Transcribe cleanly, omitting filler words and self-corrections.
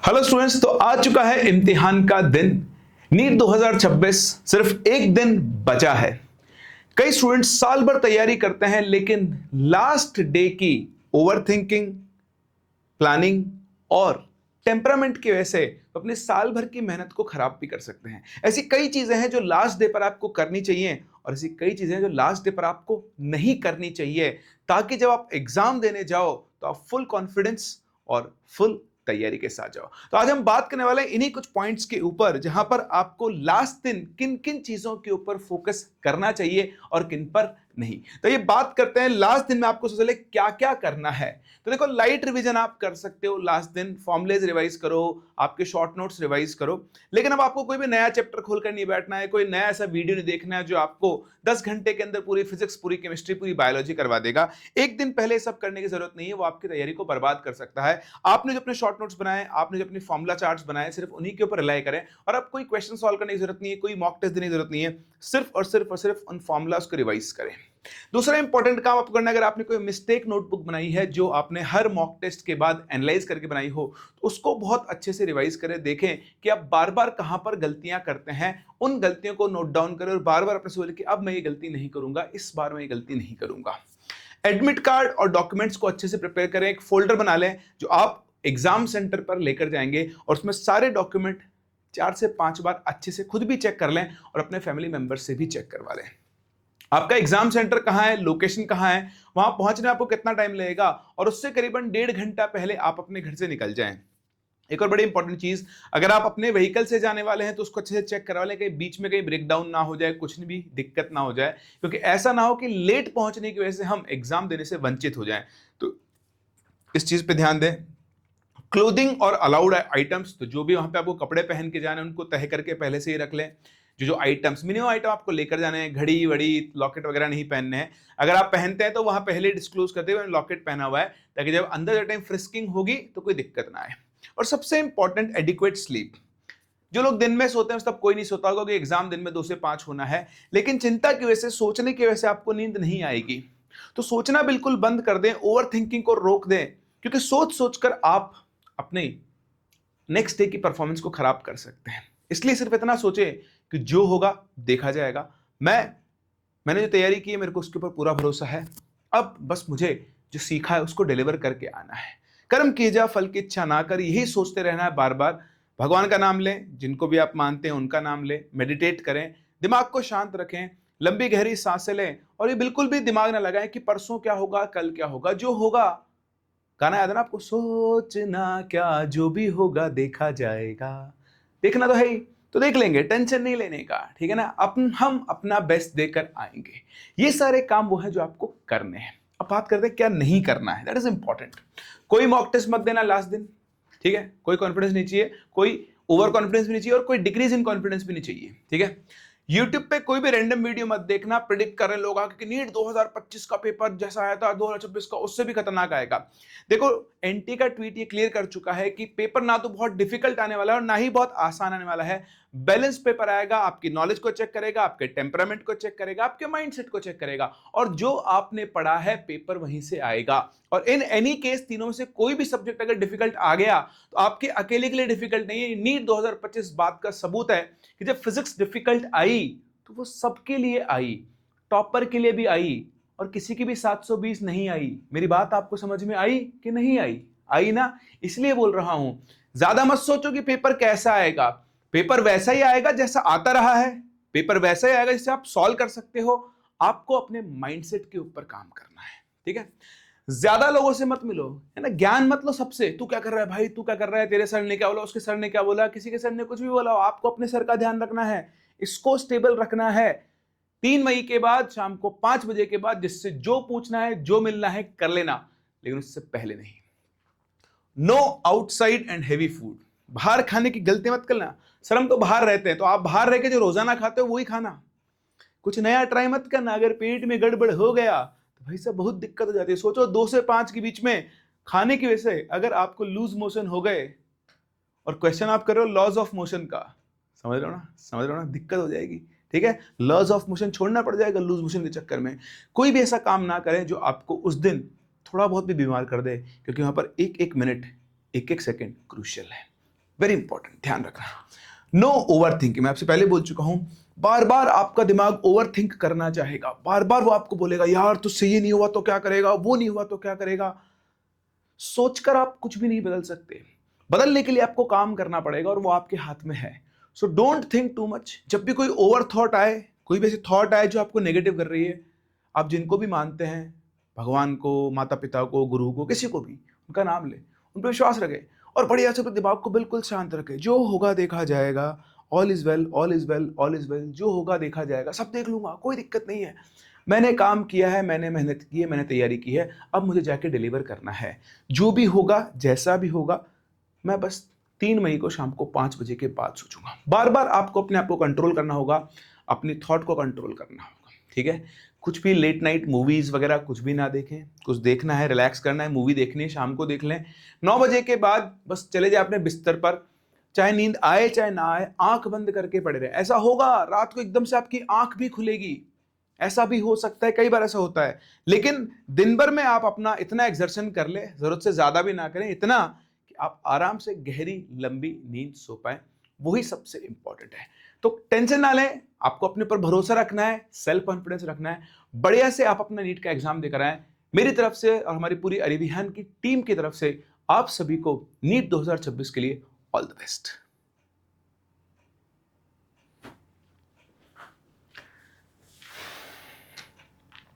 Hello students, तो आ चुका है इम्तिहान का दिन। नीट 2026 सिर्फ एक दिन बचा है। कई स्टूडेंट्स साल भर तैयारी करते हैं, लेकिन लास्ट डे की ओवरथिंकिंग, प्लानिंग और टेम्परामेंट की वजह से अपने साल भर की मेहनत को खराब भी कर सकते हैं। ऐसी कई चीजें हैं जो लास्ट डे पर आपको करनी चाहिए और ऐसी कई चीजें हैं जो लास्ट डे पर आपको नहीं करनी चाहिए, ताकि जब आप एग्जाम देने जाओ तो आप फुल कॉन्फिडेंस और फुल तैयारी के साथ जाओ। तो आज हम बात करने वाले हैं इन्हीं कुछ पॉइंट्स के ऊपर, जहां पर आपको लास्ट दिन किन किन चीजों के ऊपर फोकस करना चाहिए और किन पर नहीं। तो ये बात करते हैं लास्ट दिन में आपको सबसे पहले क्या क्या करना है। तो देखो, लाइट रिवीजन आप कर सकते हो लास्ट दिन, फॉर्मुलेज रिवाइज करो, आपके शॉर्ट नोट्स रिवाइज करो। लेकिन अब आपको कोई भी नया चैप्टर खोलकर नहीं बैठना है, कोई नया ऐसा वीडियो नहीं देखना है जो आपको 10 घंटे के अंदर पूरी फिजिक्स, पूरी केमिस्ट्री, पूरी बायोलॉजी करवा देगा। एक दिन पहले सब करने की जरूरत नहीं है, वो आपकी तैयारी को बर्बाद कर सकता है। आपने जो अपने शॉर्ट नोट्स बनाए, आपने जो अपनी फॉर्मुला चार्ट्स बनाए, सिर्फ उन्हीं के ऊपर रिलाई करें। और अब कोई क्वेश्चन सॉल्व करने की जरूरत नहीं है, कोई मॉक टेस्ट देने की जरूरत नहीं है, सिर्फ उन फॉर्मुलाज को रिवाइज करें। दूसरा इंपॉर्टेंट काम आपको करना है, अगर आपने कोई मिस्टेक नोटबुक बनाई है जो आपने हर मॉक टेस्ट के बाद एनालाइज करके बनाई हो, तो उसको बहुत अच्छे से रिवाइज करें। देखें कि आप बार बार कहां पर गलतियां करते हैं, उन गलतियों को नोट डाउन करें और बार बार अपने से बोले कि अब मैं ये गलती नहीं करूंगा, इस बार मैं ये गलती नहीं करूंगा। एडमिट कार्ड और डॉक्यूमेंट्स को अच्छे से प्रिपेयर करें। एक फोल्डर बना लें जो आप एग्जाम सेंटर पर लेकर जाएंगे और उसमें सारे डॉक्यूमेंट 4 से 5 बार अच्छे से खुद भी चेक कर लें और अपने फैमिली मेंबर से भी चेक करवा लें। आपका एग्जाम सेंटर कहां है, लोकेशन कहां है, वहां पहुंचने में आपको कितना टाइम लगेगा, और उससे करीबन 1.5 घंटा पहले आप अपने घर से निकल जाएं। एक और बड़ी इंपॉर्टेंट चीज, अगर आप अपने व्हीकल से जाने वाले हैं तो उसको अच्छे से चेक करवा लें, कहीं बीच में कहीं ब्रेक डाउन ना हो जाए, कुछ भी दिक्कत ना हो जाए, क्योंकि ऐसा ना हो कि लेट पहुंचने की वजह से हम एग्जाम देने से वंचित हो जाएं। तो इस चीज पे ध्यान दें। क्लोथिंग और अलाउड आइटम्स, तो जो भी वहां पे आपको कपड़े पहन के जाने उनको तय करके पहले से ही रख लें। जो आइटम्स, मिनिमम आइटम आपको लेकर जाने हैं, घड़ी वड़ी लॉकेट वगैरह नहीं पहनने हैं। अगर आप पहनते हैं तो वहां पहले डिस्क्लोज करते हुए लॉकेट पहना हुआ है, ताकि जब अंदर जाते टाइम फ्रिस्किंग होगी तो कोई दिक्कत ना आए। और सबसे इंपॉर्टेंट, एडिक्वेट स्लीप। जो लोग दिन में सोते हैं तब कोई नहीं सोता होगा, क्योंकि एग्जाम दिन में 2 से 5 होना है, लेकिन चिंता की वजह से, सोचने की वजह से आपको नींद नहीं आएगी। तो सोचना बिल्कुल बंद कर दें, ओवर थिंकिंग को रोक दें, क्योंकि सोच सोचकर आप अपने नेक्स्ट डे की परफॉर्मेंस को खराब कर सकते हैं। इसलिए सिर्फ इतना सोचे कि जो होगा देखा जाएगा। मैंने जो तैयारी की है, मेरे को उसके ऊपर पूरा भरोसा है। अब बस मुझे जो सीखा है उसको डिलीवर करके आना है। कर्म किए जा फल की इच्छा ना कर, यही सोचते रहना है बार बार। भगवान का नाम लें, जिनको भी आप मानते हैं उनका नाम लें, मेडिटेट करें, दिमाग को शांत रखें, लंबी गहरी सांसें लें, और ये बिल्कुल भी दिमाग ना लगाएं कि परसों क्या होगा, कल क्या होगा। जो होगा, गाना याद है ना आपको, सोचना क्या, जो भी होगा देखा जाएगा। देखना तो है ही, तो देख लेंगे, टेंशन नहीं लेने का, ठीक है ना। हम अपना बेस्ट देकर आएंगे। ये सारे काम वो है जो आपको करने हैं। अब बात करते हैं क्या नहीं करना है, दैट इज इंपॉर्टेंट। कोई मॉक टेस्ट मत देना लास्ट दिन, ठीक है। कोई कॉन्फिडेंस नहीं चाहिए, कोई ओवर कॉन्फिडेंस भी नहीं चाहिए और कोई डिक्रीज इन कॉन्फिडेंस भी नहीं चाहिए, ठीक है। यूट्यूब पे कोई भी रैंडम वीडियो मत देखना, प्रिडिक्ट कर रहे लोग कि नीट 2025 का पेपर जैसा आया था 2026 का उससे भी खतरनाक आएगा। देखो, एनटी का ट्वीट ये क्लियर कर चुका है कि पेपर ना तो बहुत डिफिकल्ट आने वाला है और ना ही बहुत आसान आने वाला है। बैलेंस पेपर आएगा, आपकी नॉलेज को चेक करेगा, आपके टेम्परामेंट को चेक करेगा, आपके माइंडसेट को चेक करेगा, और जो आपने पढ़ा है पेपर वहीं से आएगा। और इन एनी केस तीनों में से कोई भी सब्जेक्ट अगर डिफिकल्ट आ गया तो आपके अकेले के लिए डिफिकल्ट नहीं है। नीट 2025 बात का सबूत है कि जब फिजिक्स डिफिकल्ट आई तो वो सबके लिए आई, टॉपर के लिए भी आई, और किसी की भी 720 नहीं आई। मेरी बात आपको समझ में आई कि नहीं आई? आई ना। इसलिए बोल रहा हूं, ज्यादा मत सोचो कि पेपर कैसा आएगा। पेपर वैसा ही आएगा जैसा आता रहा है, पेपर वैसा ही आएगा जिससे आप सॉल्व कर सकते हो। आपको अपने माइंडसेट के ऊपर काम करना है, ठीक है। ज्यादा लोगों से मत मिलो, है ना। ज्ञान मत लो सबसे, तू क्या कर रहा है भाई, तू क्या कर रहा है, तेरे सर ने क्या बोला, उसके सर ने क्या बोला, किसी के सर ने कुछ भी बोला। आपको अपने सर का ध्यान रखना है, इसको स्टेबल रखना है। 3 मई के बाद शाम को 5 बजे के बाद जिससे जो पूछना है, जो मिलना है कर लेना, लेकिन उससे पहले नहीं। No outside and heavy food, बाहर खाने की गलती मत करना। सर हम तो बाहर रहते हैं, तो आप बाहर रह के जो रोजाना खाते हो वही खाना, कुछ नया ट्राई मत करना। अगर पेट में गड़बड़ हो गया तो भाई साहब बहुत दिक्कत हो जाती है। सोचो 2 से 5 के बीच में खाने की वजह से अगर आपको लूज मोशन हो गए और क्वेश्चन आप कर रहे हो लॉज ऑफ मोशन का, समझ रहे हो ना, दिक्कत हो जाएगी, ठीक है। लॉज ऑफ मोशन छोड़ना पड़ जाएगा लूज मोशन के चक्कर में। कोई भी ऐसा काम ना करें जो आपको उस दिन थोड़ा बहुत भी बीमार कर दे, क्योंकि वहां पर एक एक मिनट, एक एक सेकंड क्रूशियल है। वेरी इंपॉर्टेंट, ध्यान रखना। नो ओवर थिंकिंग, मैं आपसे पहले बोल चुका हूं, बार बार आपका दिमाग ओवर थिंक करना चाहेगा, बार बार वो आपको बोलेगा यार तुझसे ये नहीं हुआ तो क्या करेगा, वो नहीं हुआ तो क्या करेगा। सोचकर आप कुछ भी नहीं बदल सकते, बदलने के लिए आपको काम करना पड़ेगा और वो आपके हाथ में है। So don't think too much. जब भी कोई ओवर थॉट आए, कोई भी ऐसी थॉट आए जो आपको नेगेटिव कर रही है, आप जिनको भी मानते हैं, भगवान को, माता पिता को, गुरु को, किसी को भी, उनका नाम ले, उन पर विश्वास रखें और बढ़िया से अपने दिमाग को बिल्कुल शांत रखें। जो होगा देखा जाएगा, all is well, all is well, all is well, जो होगा देखा जाएगा, सब देख लूंगा, कोई दिक्कत नहीं है। मैंने काम किया है, मैंने मेहनत की है, मैंने तैयारी की है, अब मुझे जाके डिलीवर करना है। जो भी होगा, जैसा भी होगा, मैं बस 3 मई को शाम को 5 बजे के बाद सोचूंगा। बार बार आपको अपने आप को कंट्रोल करना होगा, अपनी थॉट को कंट्रोल करना होगा, ठीक है। कुछ भी लेट नाइट मूवीज वगैरह कुछ भी ना देखें। कुछ देखना है, रिलैक्स करना है, मूवी देखनी है, शाम को देख लें। 9 बजे के बाद बस चले जाए अपने बिस्तर पर, चाहे नींद आए चाहे ना आए, आंख बंद करके पड़े रहे। ऐसा होगा रात को एकदम से आपकी आंख भी खुलेगी, ऐसा भी हो सकता है, कई बार ऐसा होता है। लेकिन दिन भर में आप अपना इतना एक्सर्शन कर ले, जरूरत से ज्यादा भी ना करें, इतना कि आप आराम से गहरी लंबी नींद सो पाए, वही सबसे इंपॉर्टेंट है। तो टेंशन ना लें, आपको अपने पर भरोसा रखना है, सेल्फ कॉन्फिडेंस रखना है, बढ़िया से आप अपना नीट का एग्जाम देकर आए। मेरी तरफ से और हमारी पूरी अरिविहान की टीम की तरफ से आप सभी को नीट 2026 के लिए ऑल द बेस्ट।